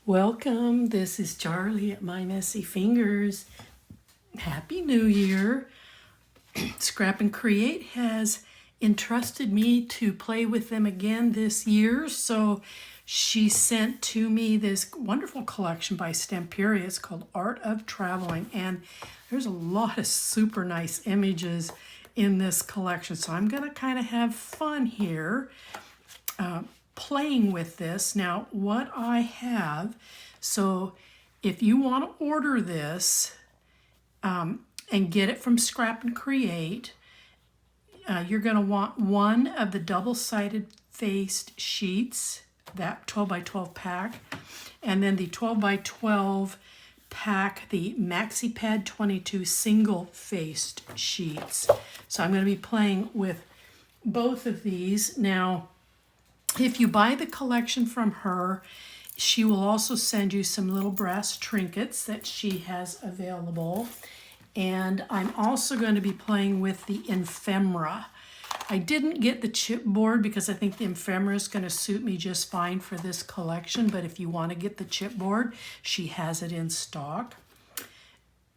Welcome, this is Charlie at My Messy Fingers. Happy New Year. Scrap and Create has entrusted me to play with them again this year, so she sent to me this wonderful collection by Stamperia. It's called Art of Traveling, and there's a lot of super nice images in this collection, so I'm going to kind of have fun here playing with this. Now, what I have, so if you want to order this and get it from Scrap and Create, you're going to want one of the double-sided faced sheets, that 12 by 12 pack, and then the 12 by 12 pack, the Maxi Pad 22 single-faced sheets. So I'm going to be playing with both of these. Now, if you buy the collection from her, she will also send you some little brass trinkets that she has available. And I'm also going to be playing with the ephemera. I didn't get the chipboard because I think the ephemera is going to suit me just fine for this collection. But if you want to get the chipboard, she has it in stock.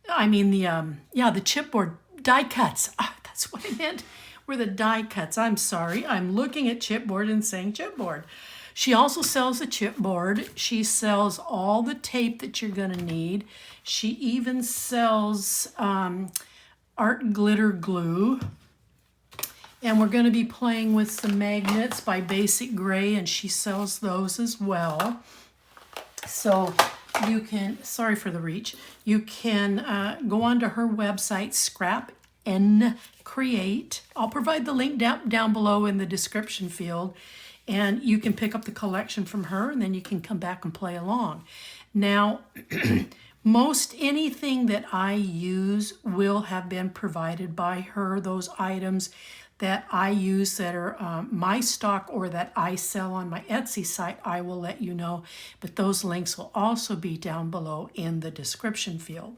I mean the chipboard die cuts. That's what I meant. Were the die cuts. I'm sorry. I'm looking at chipboard and saying chipboard. She also sells a chipboard. She sells all the tape that you're going to need. She even sells art glitter glue. And we're going to be playing with some magnets by Basic Gray, and she sells those as well. So you can, sorry for the reach, you can go onto her website, Scrap and Create. I'll provide the link down below in the description field, and you can pick up the collection from her, and then you can come back and play along. Now, most anything that I use will have been provided by her. Those items that I use that are my stock or that I sell on my Etsy site, I will let you know, but those links will also be down below in the description field.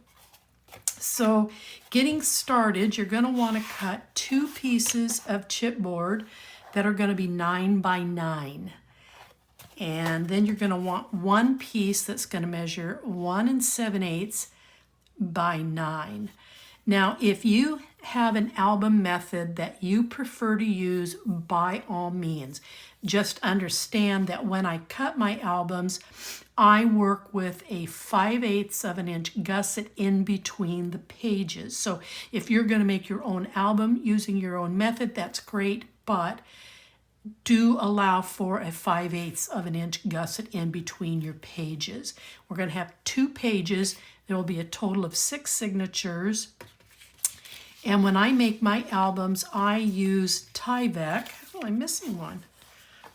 So getting started, you're going to want to cut 2 pieces of chipboard that are going to be 9 by 9. And then you're going to want 1 piece that's going to measure 1 7/8 by 9. Now, if you have an album method that you prefer to use, by all means, just understand that when I cut my albums, I work with a 5/8 of an inch gusset in between the pages. So if you're going to make your own album using your own method, that's great, but do allow for a 5/8 of an inch gusset in between your pages. We're going to have 2 pages. There will be a total of 6 signatures. And when I make my albums, I use Tyvek. Oh, I'm missing one.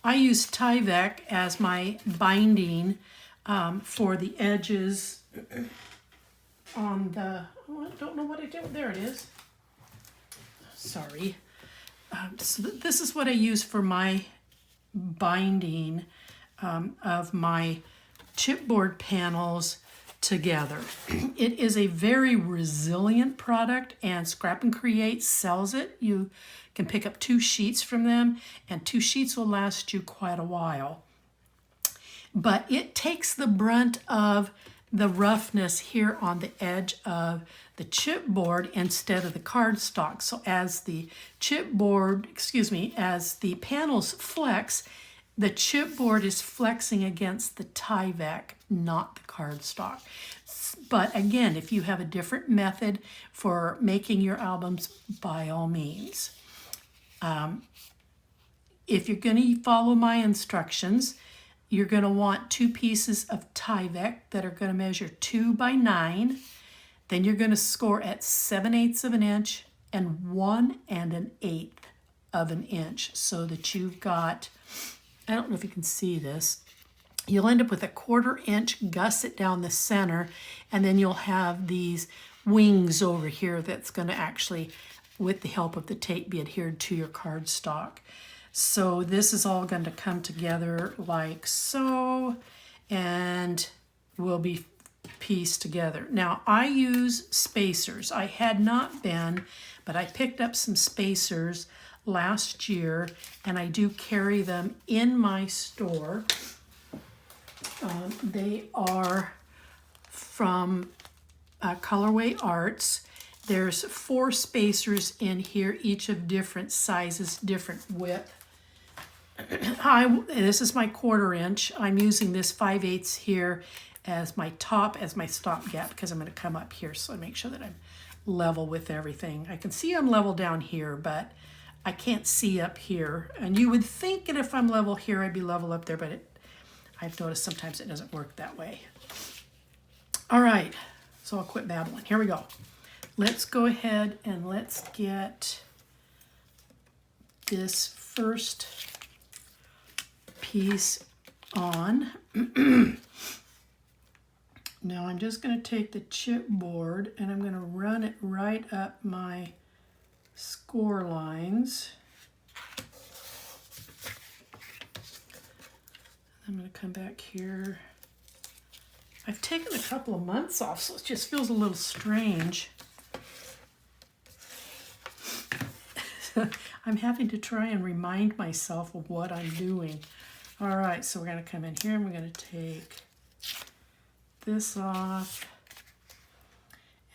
I use Tyvek as my binding for the edges on the, oh, I don't know what I did. There it is. Sorry. So this is what I use for my binding of my chipboard panels together. It is a very resilient product, and Scrap and Create sells it. You can pick up 2 sheets from them, and 2 sheets will last you quite a while. But it takes the brunt of the roughness here on the edge of the chipboard instead of the cardstock. So as the as the panels flex, the chipboard is flexing against the Tyvek, not the cardstock. But again, if you have a different method for making your albums, by all means. If you're going to follow my instructions, you're going to want 2 pieces of Tyvek that are going to measure 2 by 9. Then you're going to score at 7/8 of an inch and 1 1/8 of an inch, so that you've got, I don't know if you can see this, you'll end up with a 1/4 inch gusset down the center, and then you'll have these wings over here that's going to actually, with the help of the tape, be adhered to your cardstock. So this is all going to come together like so, and will be pieced together. Now, I use spacers. I had not been, but I picked up some spacers last year, and I do carry them in my store. They are from Colorway Arts. There's 4 spacers in here, each of different sizes, different width. This is my 1/4 inch. I'm using this 5/8 here as my top, as my stopgap, because I'm going to come up here, so I make sure that I'm level with everything. I can see I'm level down here, but I can't see up here. And you would think that if I'm level here, I'd be level up there, but I've noticed sometimes it doesn't work that way. All right, so I'll quit babbling. Here we go. Let's go ahead and let's get this first piece on. Now I'm just going to take the chipboard and I'm going to run it right up my score lines. I'm going to come back here. I've taken a couple of months off, so it just feels a little strange. I'm having to try and remind myself of what I'm doing. All right, so we're going to come in here and we're going to take this off.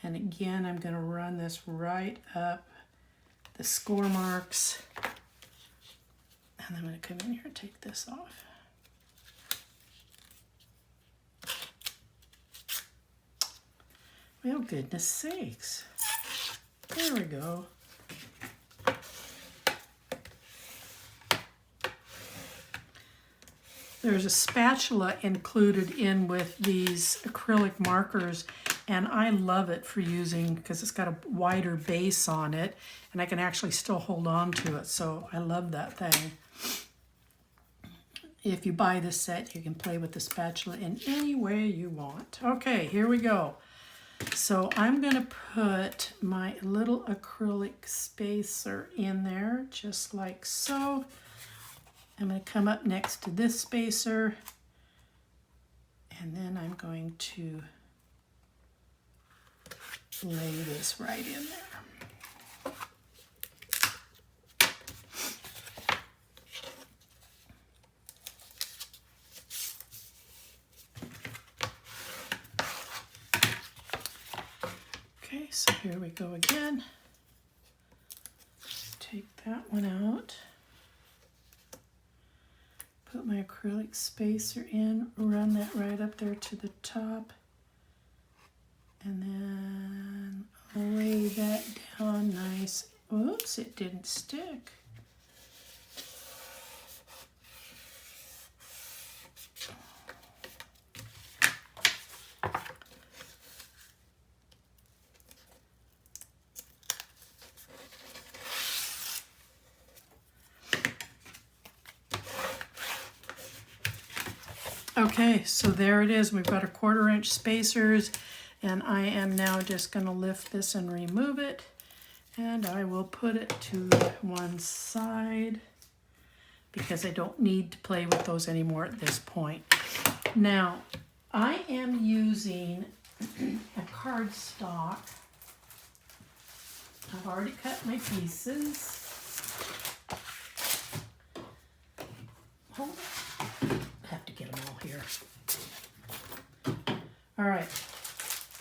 And again, I'm going to run this right up the score marks. And I'm going to come in here and take this off. Well, goodness sakes. There we go. There's a spatula included in with these acrylic markers, and I love it for using because it's got a wider base on it, and I can actually still hold on to it, so I love that thing. If you buy this set, you can play with the spatula in any way you want. Okay, here we go. So I'm going to put my little acrylic spacer in there, just like so. I'm going to come up next to this spacer, and then I'm going to lay this right in there. Okay, so here we go again. Take that one out. Put my acrylic spacer in, run that right up there to the top, and then lay that down nice. Oops, it didn't stick. Okay, so there it is. We've got our 1/4 inch spacers, and I am now just going to lift this and remove it, and I will put it to one side because I don't need to play with those anymore at this point. Now, I am using a cardstock. I've already cut my pieces. Hold on. Have to get them all here. All right,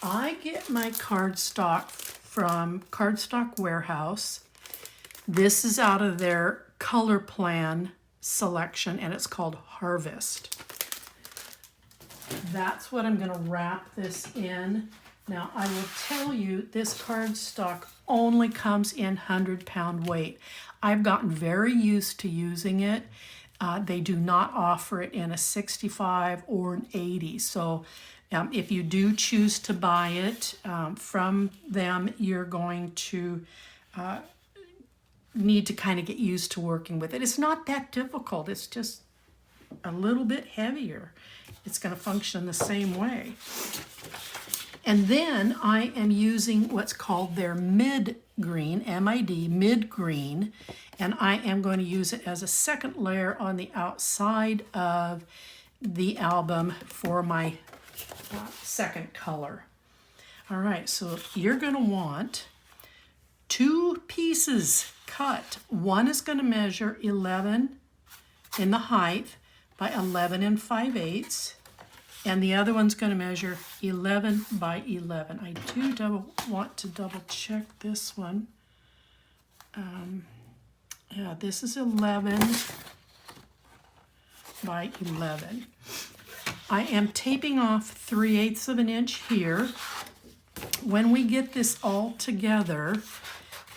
I get my cardstock from Cardstock Warehouse. This is out of their color plan selection, and it's called Harvest. That's what I'm going to wrap this in. Now, I will tell you, this cardstock only comes in 100-pound weight. I've gotten very used to using it. They do not offer it in a 65 or an 80. So if you do choose to buy it from them, you're going to need to kind of get used to working with it. It's not that difficult. It's just a little bit heavier. It's going to function the same way. And then I am using what's called their mid green, M-I-D, mid green, and I am going to use it as a second layer on the outside of the album for my second color. All right, so you're going to want 2 pieces cut. One is going to measure 11 in the height by 11 5/8, And the other one's going to measure 11 by 11. I do want to double check this one. Yeah, this is 11 by 11. I am taping off 3/8 of an inch here. When we get this all together,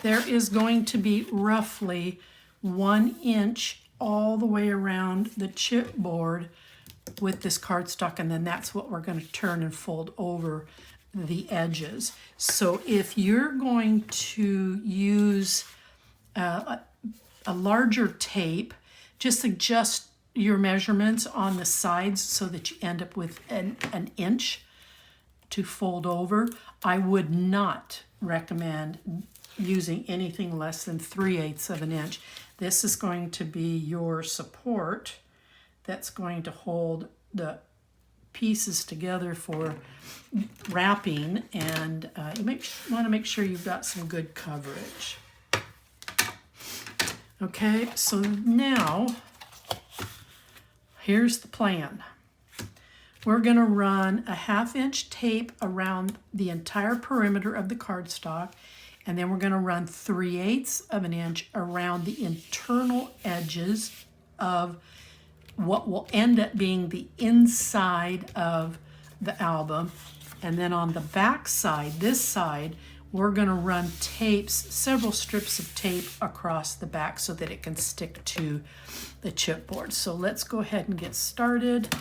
there is going to be roughly 1 inch all the way around the chipboard with this cardstock, and then that's what we're going to turn and fold over the edges. So if you're going to use a larger tape, just adjust your measurements on the sides so that you end up with an inch to fold over. I would not recommend using anything less than 3/8 of an inch. This is going to be your support that's going to hold the pieces together for wrapping, and you want to make sure you've got some good coverage. Okay, so now here's the plan. We're going to run a 1/2 inch tape around the entire perimeter of the cardstock, and then we're going to run 3/8 of an inch around the internal edges of what will end up being the inside of the album. And then on the back side, this side, we're going to run tapes, several strips of tape across the back so that it can stick to the chipboard. So let's go ahead and get started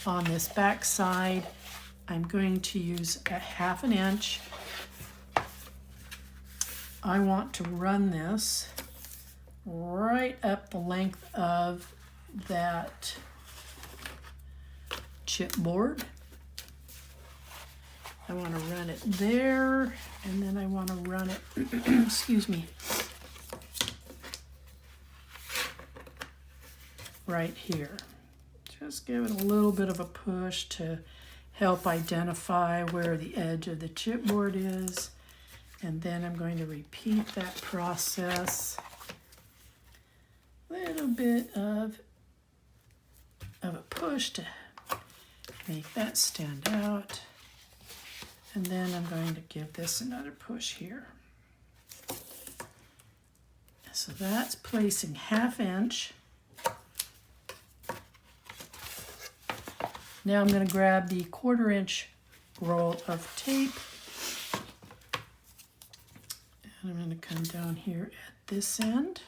on this back side. I'm going to use a 1/2 inch. I want to run this right up the length of that chipboard. I want to run it there, and then I want to run it, excuse me, right here. Just give it a little bit of a push to help identify where the edge of the chipboard is. And then I'm going to repeat that process. A little bit of a push to make that stand out. And then I'm going to give this another push here. So that's placing 1/2 inch. Now I'm going to grab the 1/4 inch roll of tape. And I'm going to come down here at this end.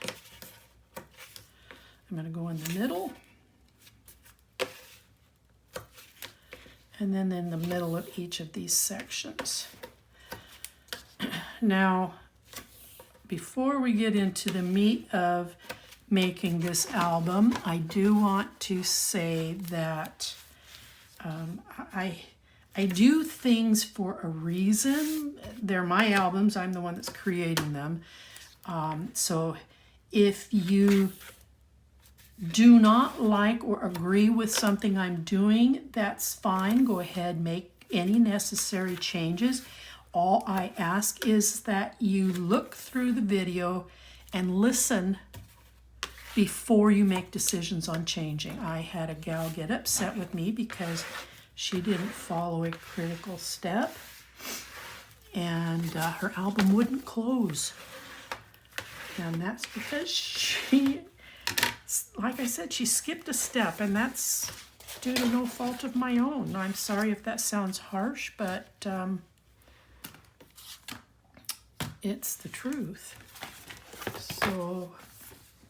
I'm going to go in the middle. And then in the middle of each of these sections. Now, before we get into the meat of making this album, I do want to say that I do things for a reason. They're my albums. I'm the one that's creating them. So if you do not like or agree with something I'm doing, that's fine. Go ahead, make any necessary changes. All I ask is that you look through the video and listen before you make decisions on changing. I had a gal get upset with me because she didn't follow a critical step, and her album wouldn't close. And that's because she, like I said, she skipped a step, and that's due to no fault of my own. I'm sorry if that sounds harsh, but it's the truth. So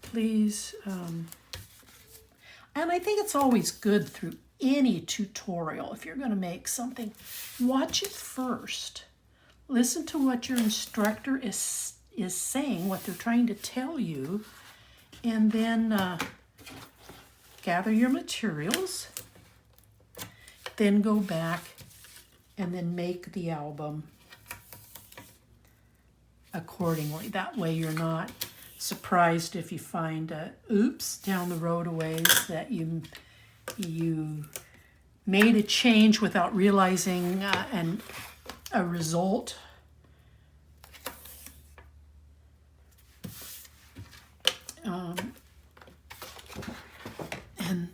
please, and I think it's always good through any tutorial, if you're going to make something, watch it first. Listen to what your instructor is saying, what they're trying to tell you, and then gather your materials, then go back and then make the album accordingly. That way you're not surprised if you find oops down the road a ways that you made a change without realizing a result. And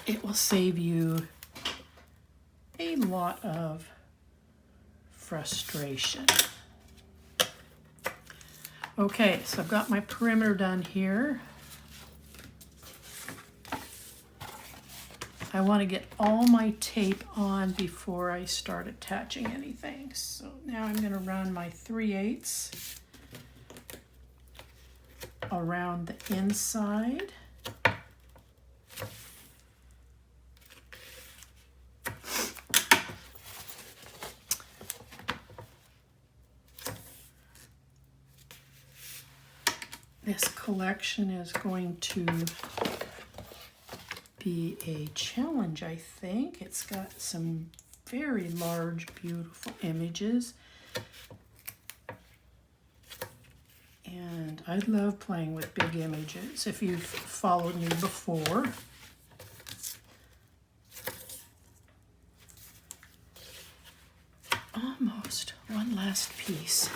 it will save you a lot of frustration. Okay, so I've got my perimeter done here. I want to get all my tape on before I start attaching anything. So now I'm going to run my 3/8 around the inside. This collection is going to be a challenge, I think. It's got some very large, beautiful images. And I love playing with big images. If you've followed me before, almost one last piece.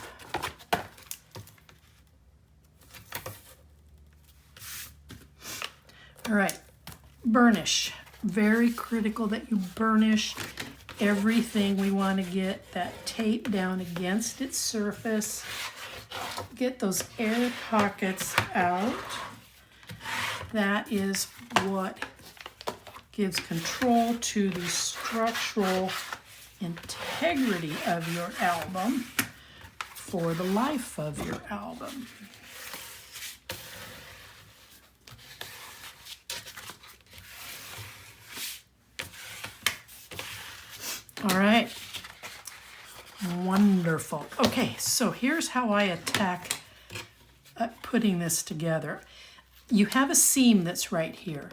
All right, burnish. Very critical that you burnish everything. We want to get that tape down against its surface. Get those air pockets out. That is what gives control to the structural integrity of your album for the life of your album. All right, wonderful. Okay, so here's how I attack putting this together. You have a seam that's right here.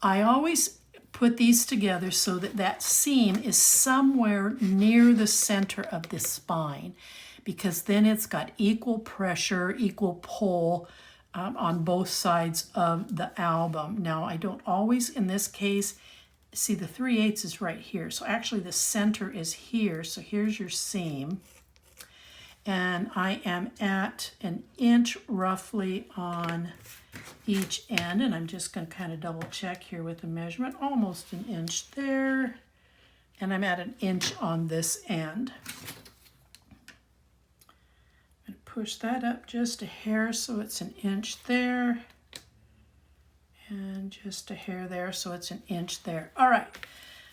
I always put these together so that that seam is somewhere near the center of the spine, because then it's got equal pressure, equal pull on both sides of the album. Now, I don't always, in this case, see the 3/8 is right here. So actually the center is here. So here's your seam. And I am at 1 inch roughly on each end. And I'm just going to kind of double check here with the measurement. Almost 1 inch there. And I'm at 1 inch on this end. I'm going to push that up just a hair so it's 1 inch there. And just a hair there, so it's 1 inch there. All right,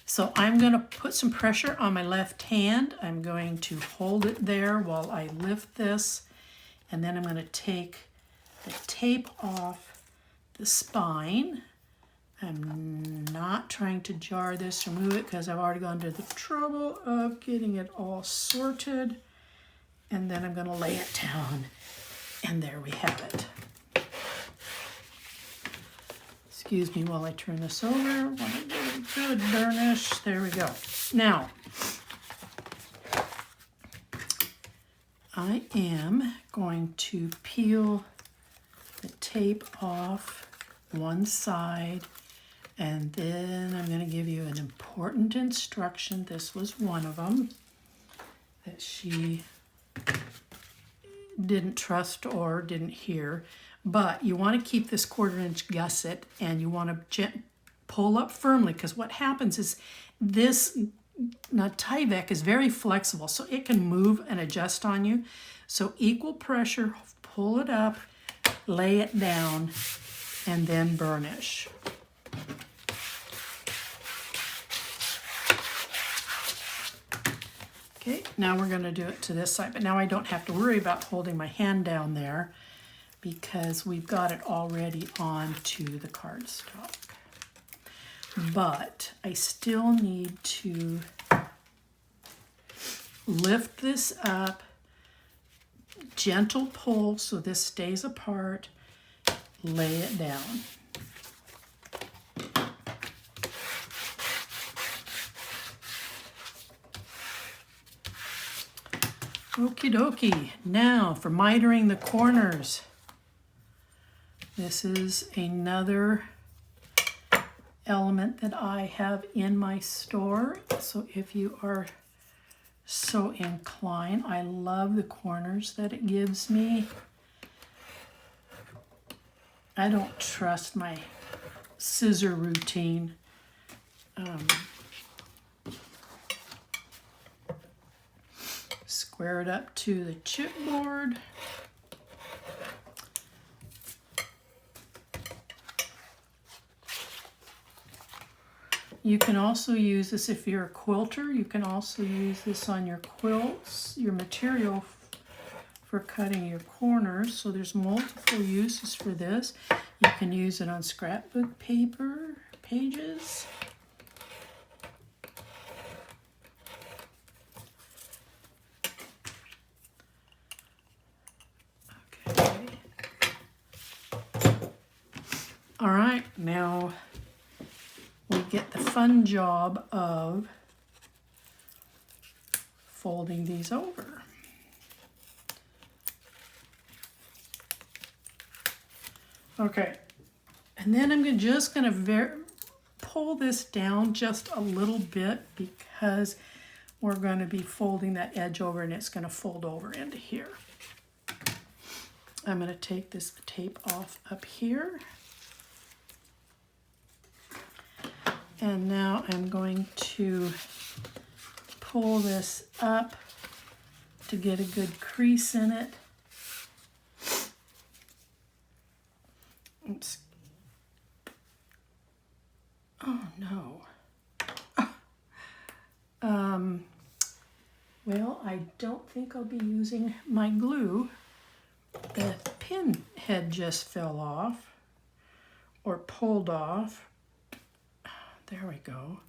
so I'm going to put some pressure on my left hand. I'm going to hold it there while I lift this, and then I'm going to take the tape off the spine. I'm not trying to jar this or move it because I've already gone to the trouble of getting it all sorted. And then I'm going to lay it down, and there we have it. Excuse me while I turn this over. Want to get a good burnish. There we go. Now, I am going to peel the tape off one side, and then I'm going to give you an important instruction. This was one of them that she didn't trust or didn't hear. But you want to keep this 1/4 inch gusset, and you want to pull up firmly, because what happens is this Tyvek is very flexible, so it can move and adjust on you. So equal pressure, pull it up, lay it down, and then burnish. Okay, now we're going to do it to this side, but now I don't have to worry about holding my hand down there, because we've got it already onto the cardstock. But I still need to lift this up, gentle pull so this stays apart, lay it down. Okie dokie. Now for mitering the corners. This is another element that I have in my store. So if you are so inclined, I love the corners that it gives me. I don't trust my scissor routine. square it up to the chipboard. You can also use this if you're a quilter. You can also use this on your quilts, your material for cutting your corners. So there's multiple uses for this. You can use it on scrapbook paper, pages. Okay. All right, now we get the fun job of folding these over. Okay, and then I'm just going to pull this down just a little bit because we're going to be folding that edge over and it's going to fold over into here. I'm going to take this tape off up here. And now I'm going to pull this up to get a good crease in it. Oops. Oh no. Well, I don't think I'll be using my glue. The pin head just fell off or pulled off. There we go.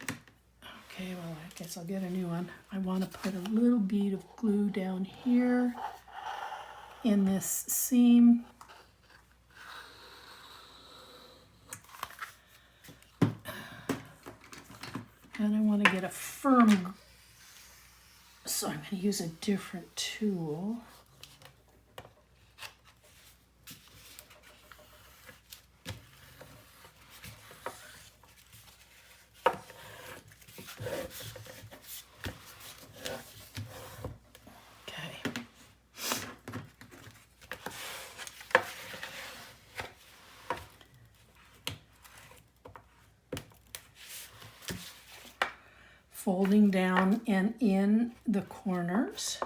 Okay, well, I guess I'll get a new one. I want to put a little bead of glue down here in this seam. And I want to get a firm, so I'm going to use a different tool. Folding down and in the corners.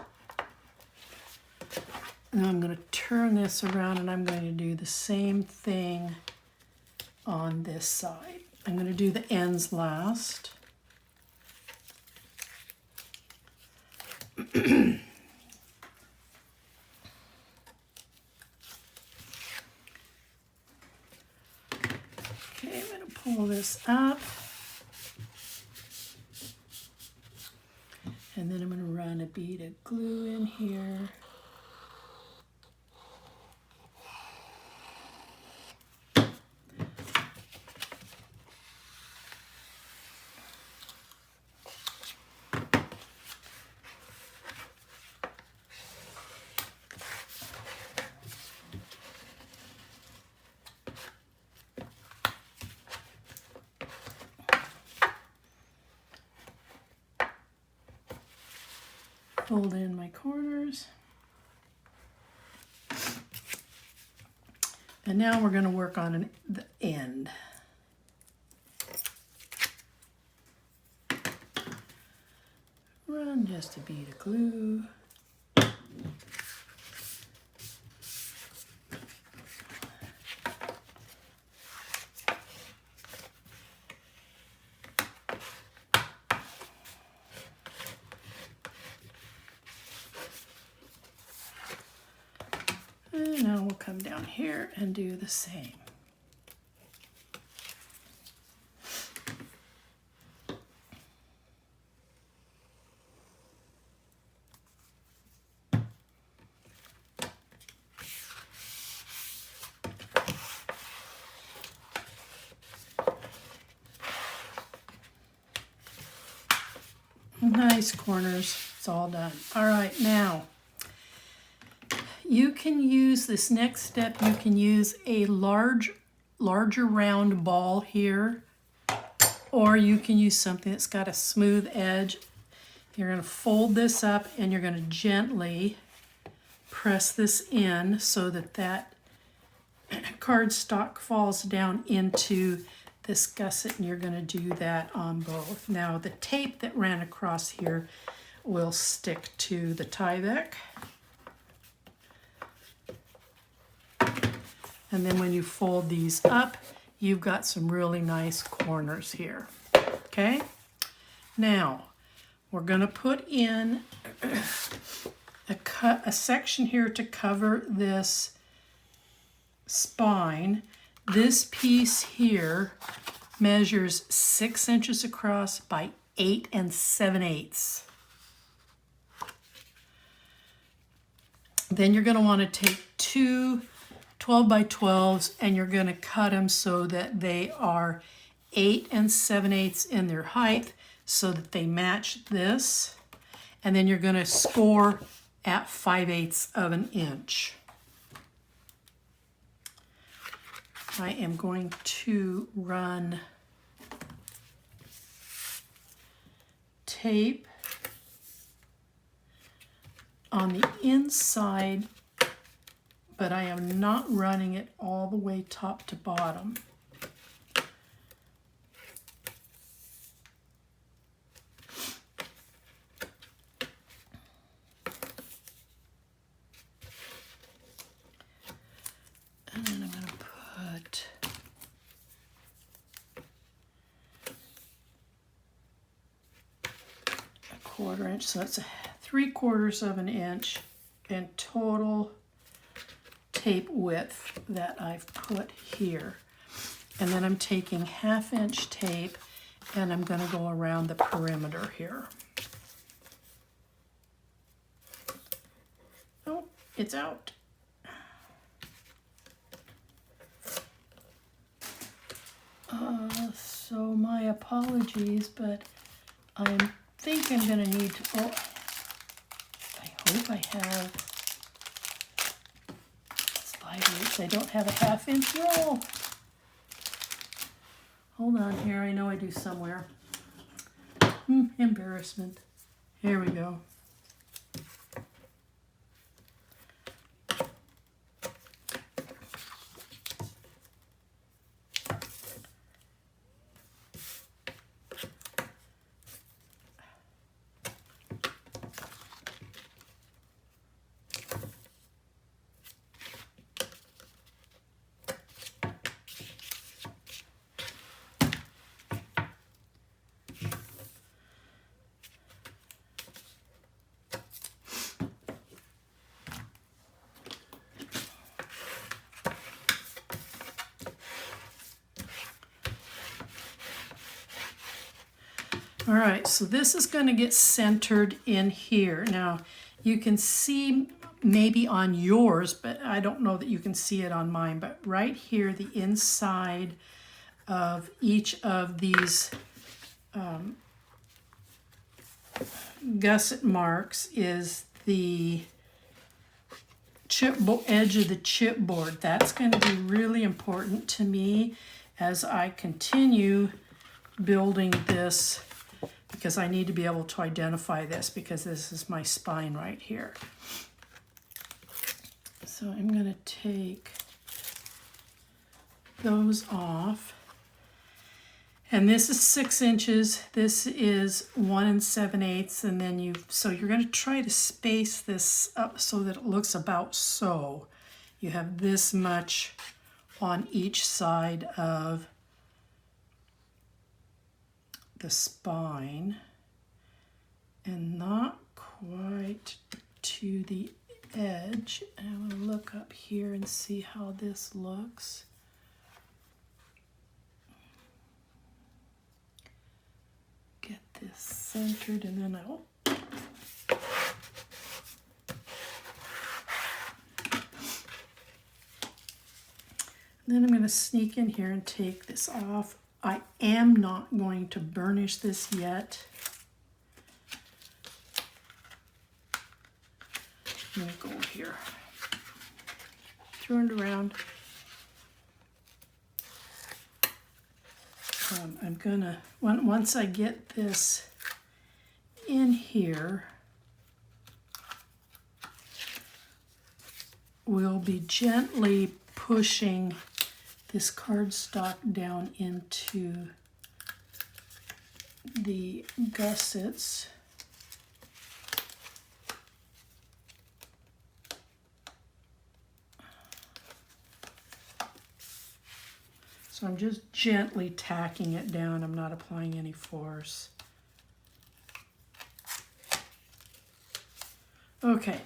And I'm going to turn this around and I'm going to do the same thing on this side. I'm going to do the ends last. Okay, I'm going to pull this up. And then I'm going to run a bead of glue in here. Fold in my corners. And now we're going to work on the end. Run just a bead of glue. And now we'll come down here and do the same. Nice corners, it's all done. All right, now you can use this next step, you can use a larger round ball here, or you can use something that's got a smooth edge. You're going to fold this up and you're going to gently press this in so that that cardstock falls down into this gusset, and you're going to do that on both. Now the tape that ran across here will stick to the Tyvek. And then when you fold these up, you've got some really nice corners here. Okay? Now, we're going to put in a section here to cover this spine. This piece here measures 6 inches across by 8 7/8. Then you're going to want to take two 12 by 12s and you're going to cut them so that they are 8 7/8 in their height so that they match this. And then you're going to score at 5/8 of an inch. I am going to run tape on the inside, but I am not running it all the way top to bottom. And then I'm going to put a 1/4 inch, so that's 3/4 of an inch in total tape width that I've put here. And then I'm taking 1/2 inch tape and I'm going to go around the perimeter here. Oh, it's out. So my apologies, but I think I'm going to need to, oh, I hope I have 5/8. I don't have a 1/2 inch roll. Hold on here, I know I do somewhere. Embarrassment. Here we go. All right, so this is going to get centered in here. Now, you can see maybe on yours, but I don't know that you can see it on mine, but right here, the inside of each of these gusset marks is the edge of the chipboard. That's going to be really important to me as I continue building this, because I need to be able to identify this because this is my spine right here. So I'm going to take those off. And this is 6 inches. This is 1 7/8. And then so you're going to try to space this up so that it looks about so. You have this much on each side of the spine and not quite to the edge. And I'm going to look up here and see how this looks. Get this centered and then I'll then I'm going to sneak in here and take this off. I am not going to burnish this yet. I'm going to go here. Turn it around. I'm going to, once I get this in here, we'll be gently pushing this cardstock down into the gussets. So I'm just gently tacking it down. I'm not applying any force. Okay,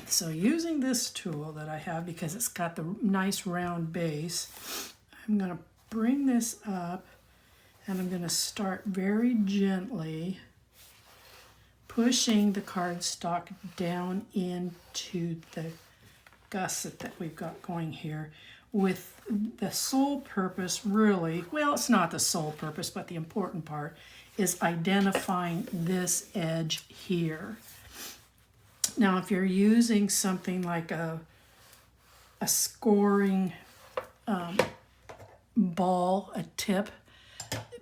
so using this tool that I have, because it's got the nice round base, I'm going to bring this up and I'm going to start very gently pushing the cardstock down into the gusset that we've got going here, with the sole purpose really, well, it's not the sole purpose, but the important part is identifying this edge here. Now, if you're using something like a scoring ball, a tip,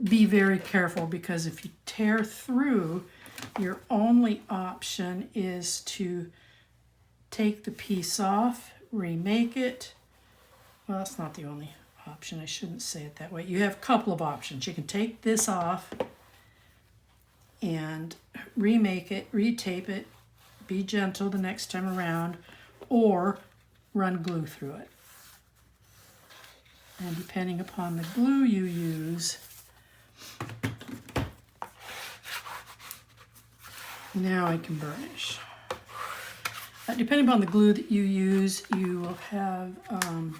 be very careful, because if you tear through, your only option is to take the piece off, remake it. Well, that's not the only option. I shouldn't say it that way. You have a couple of options. You can take this off and remake it, retape it, be gentle the next time around, or run glue through it. And depending upon the glue you use, now I can burnish. Depending upon the glue that you use, you will have, I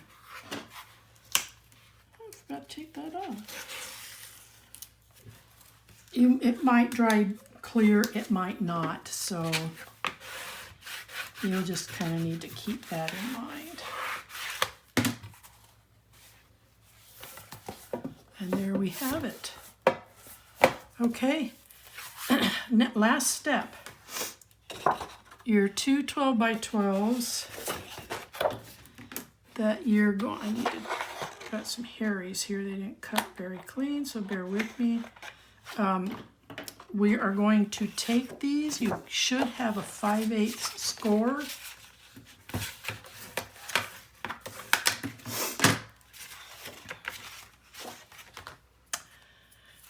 forgot to take that off. It might dry clear, it might not, so you'll just kind of need to keep that in mind. And there we have it. Okay, last step. Your two 12 by 12s that you're going, I need to got some hairies here. They didn't cut very clean, so bear with me. We are going to take these. You should have a 5/8 score.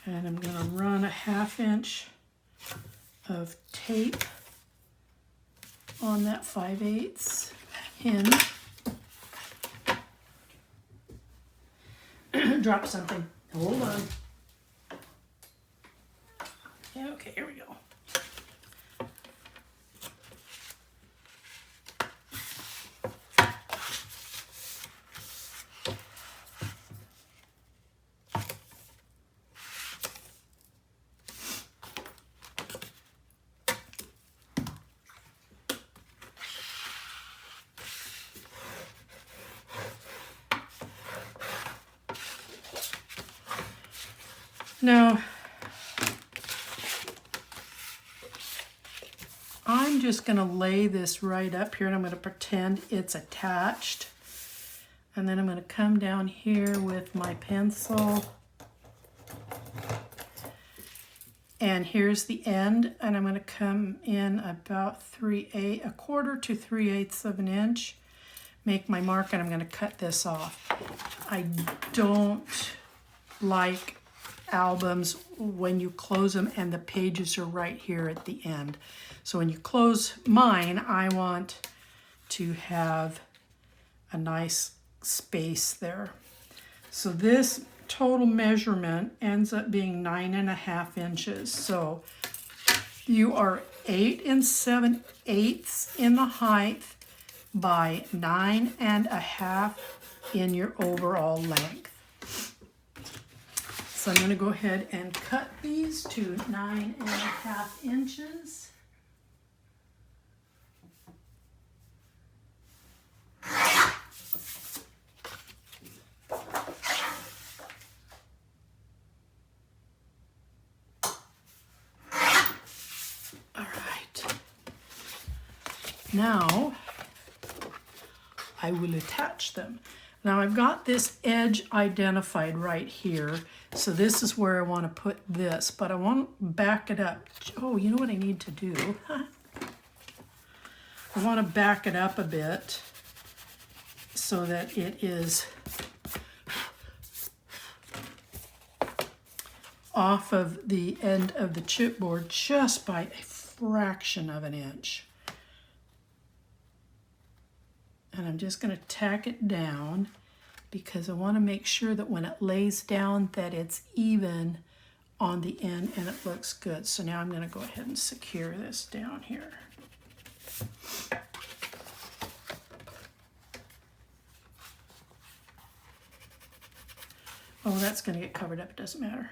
And I'm going to run a 1/2 inch of tape on that 5/8 hinge. Drop something. Hold on. Yeah, okay, here we go. Now, I'm just going to lay this right up here, and I'm going to pretend it's attached. And then I'm going to come down here with my pencil. And here's the end, and I'm going to come in about 1/4 to 3/8 of an inch. Make my mark, and I'm going to cut this off. I don't like albums when you close them and the pages are right here at the end. So when you close mine, I want to have a nice space there. So this total measurement ends up being 9.5 inches. So you are 8 7/8 in the height by 9.5 in your overall length. So I'm going to go ahead and cut these to 9.5 inches. All right. Now I will attach them. Now I've got this edge identified right here, so this is where I want to put this, but I want to back it up. Oh, you know what I need to do? I want to back it up a bit so that it is off of the end of the chipboard just by a fraction of an inch. And I'm just going to tack it down because I want to make sure that when it lays down that it's even on the end and it looks good. So now I'm going to go ahead and secure this down here. Oh, that's going to get covered up. It doesn't matter.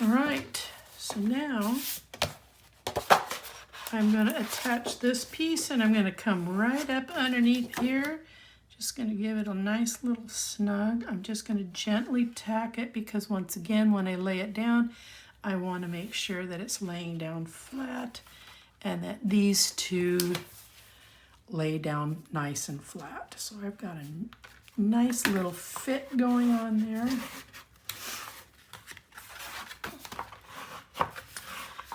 All right, so now I'm going to attach this piece and I'm going to come right up underneath here. Just going to give it a nice little snug. I'm just going to gently tack it because once again, when I lay it down, I want to make sure that it's laying down flat and that these two lay down nice and flat. So I've got a nice little fit going on there.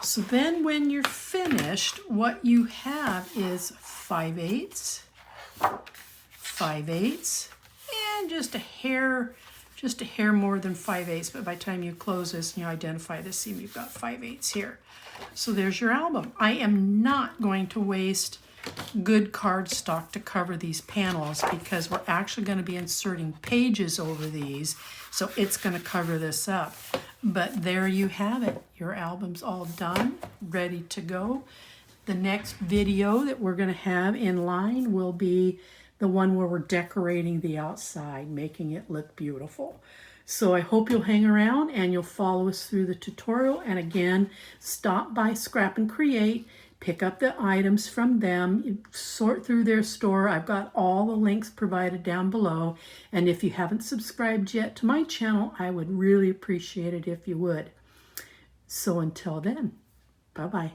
So then when you're finished, what you have is 5/8, 5/8, and just a hair more than 5/8. But by the time you close this and you identify this seam, you've got 5/8 here. So there's your album. I am not going to waste good cardstock to cover these panels because we're actually going to be inserting pages over these. So it's going to cover this up. But there you have it. Your album's all done, ready to go. The next video that we're going to have in line will be the one where we're decorating the outside, making it look beautiful. So I hope you'll hang around and you'll follow us through the tutorial. And again, stop by Scrap and Create, pick up the items from them, sort through their store. I've got all the links provided down below. And if you haven't subscribed yet to my channel, I would really appreciate it if you would. So until then, bye-bye.